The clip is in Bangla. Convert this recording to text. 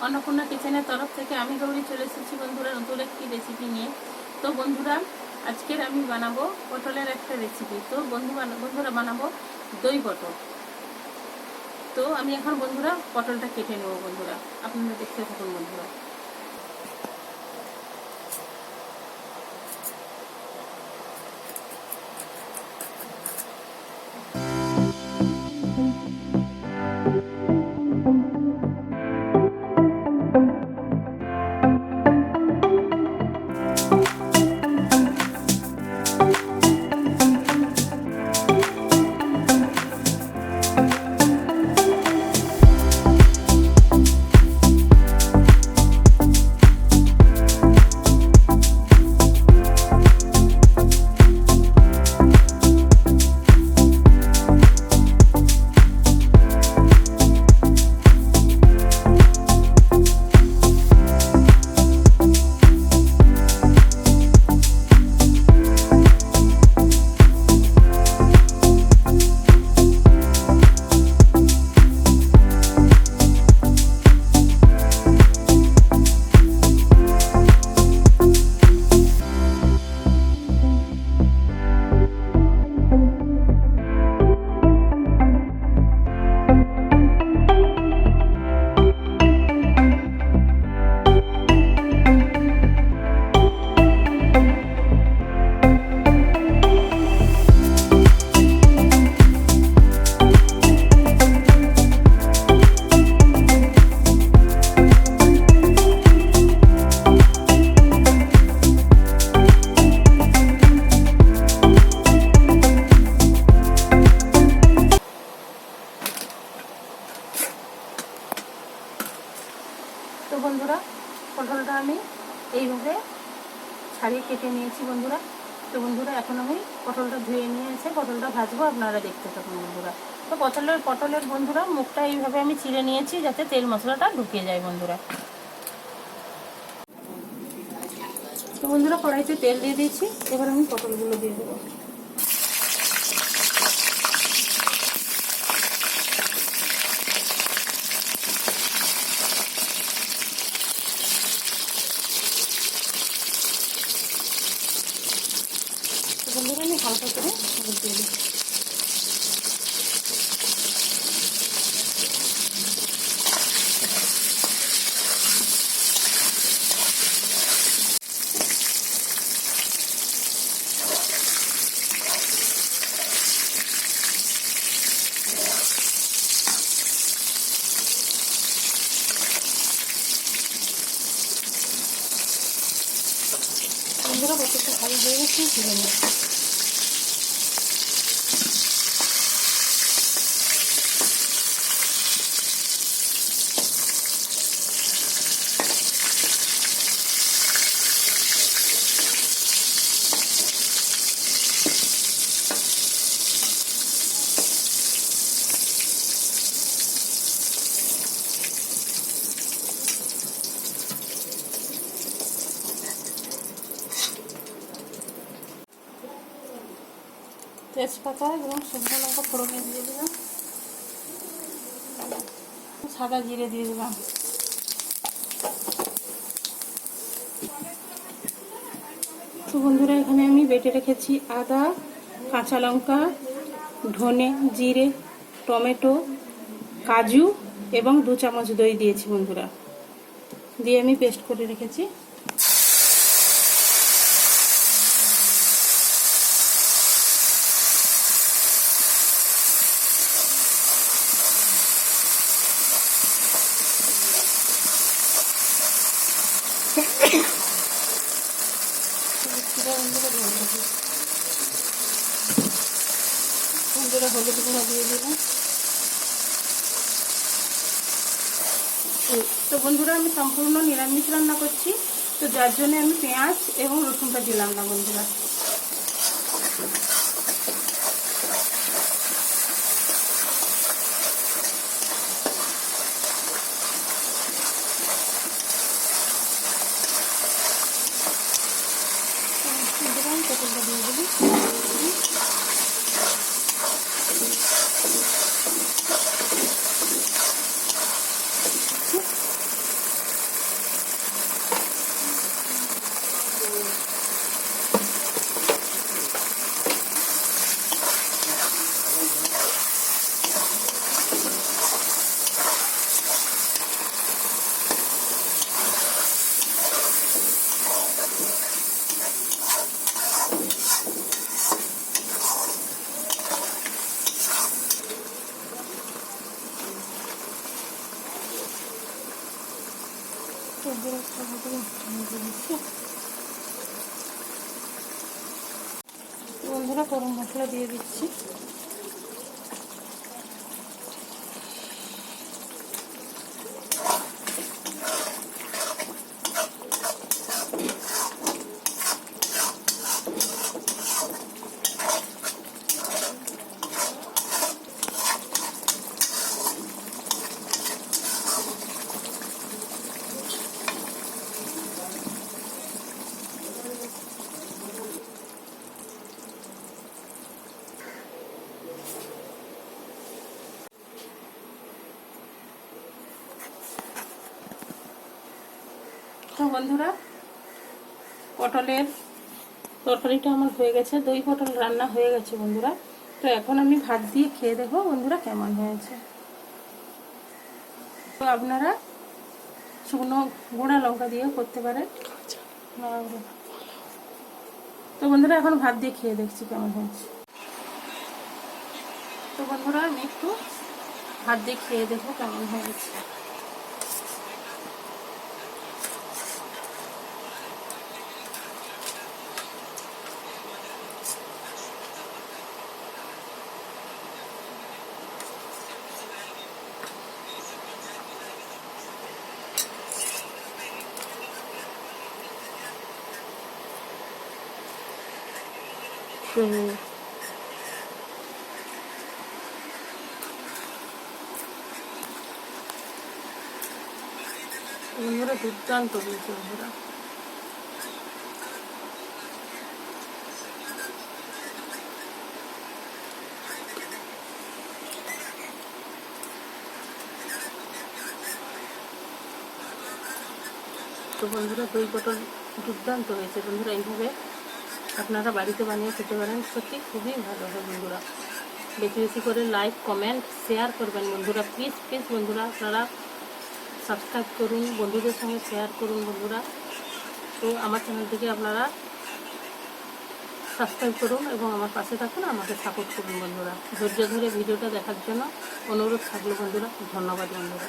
अन्नपूर्णा किचेনের তরফ থেকে আমি গৌরী চলে এসেছি বন্ধুরা নতুন একটি রেসিপি নিয়ে। তো বন্ধুরা আজকের আমি বানাবো পটলের একটা রেসিপি। তো বন্ধুরা বানাবো দই পটল। তো আমি এখন বন্ধুরা পটলটা কেটে নেব। বন্ধুরা আপনারা দেখতে থাকুন বন্ধুরা। তো বন্ধুরা পটলটা আমি এইভাবে ছাড়িয়ে কেটে নিয়েছি বন্ধুরা। তো বন্ধুরা এখন আমি পটলটা ধুয়ে নিয়ে এসে পটলটা ভাজবো, আপনারা দেখতে থাকুন বন্ধুরা। তো পটলের বন্ধুরা মুখটা এইভাবে আমি চিড়ে নিয়েছি যাতে তেল মশলাটা ঢুকে যায় বন্ধুরা। তো বন্ধুরা কড়াইতে তেল দিয়ে দিয়েছি, এবার আমি পটলগুলো দিয়ে দেবো। বন্ধুরা আমি হালকা করে হলুদ দিয়ে দিই। বন্ধুরা পটলটা ভালো হয়ে গেছে, তুলে নিই। তেজপাতা এবং শুকনো লঙ্কা ফোড়নে দিয়ে দিলাম, সাদা জিরে দিয়ে দিলাম। তো বন্ধুরা এখানে আমি বেটে রেখেছি আদা, কাঁচা লঙ্কা, ধনে, জিরে, টমেটো, কাজু এবং 2 চামচ দই দিয়েছি বন্ধুরা, দিয়ে আমি পেস্ট করে রেখেছি। বন্ধুরা হলুদ গুঁড়া দিয়ে দিলাম। তো বন্ধুরা আমি সম্পূর্ণ নিরামিষ রান্না করছি, তো যার জন্য আমি পেঁয়াজ এবং রসুনটা দিলাম না বন্ধুরা। পটলটা দিয়ে দেবো। বন্ধুরা গরম মশলা দিয়ে দিচ্ছি। তো বন্ধুরা পটলের তরকারিটা আমার হয়ে গেছে, দই পটল রান্না হয়ে গেছে বন্ধুরা। তো এখন আমি ভাত দিয়ে খেয়ে দেখবো বন্ধুরা কেমন হয়েছে। তো আপনারা শুকনো গুঁড়া লঙ্কা দিয়েও করতে পারেন। তো বন্ধুরা এখন ভাত দিয়ে খেয়ে দেখছি কেমন হয়েছে। তো বন্ধুরা আমি একটু ভাত দিয়ে খেয়ে দেখবো কেমন হয়েছে। বন্ধুরা দুর্দান্ত হয়েছে বন্ধুরা। তো বন্ধুরা দই পটল দুর্দান্ত হয়েছে বন্ধুরা। এইভাবে আপনারা বাড়িতে বানিয়ে খেতে পারেন, সত্যি খুবই ভালো হয় বন্ধুরা। বেশি বেশি করে লাইক কমেন্ট শেয়ার করবেন বন্ধুরা, প্লিজ প্লিজ বন্ধুরা। আপনারা সাবস্ক্রাইব করুন, বন্ধুদের সঙ্গে শেয়ার করুন বন্ধুরা। তো আমার চ্যানেলটিকে আপনারা সাবস্ক্রাইব করুন এবং আমার পাশে থাকুন, আমাকে সাপোর্ট করুন বন্ধুরা। ধৈর্য ধরে ভিডিওটা দেখার জন্য অনুরোধ থাকলো বন্ধুরা। ধন্যবাদ বন্ধুরা।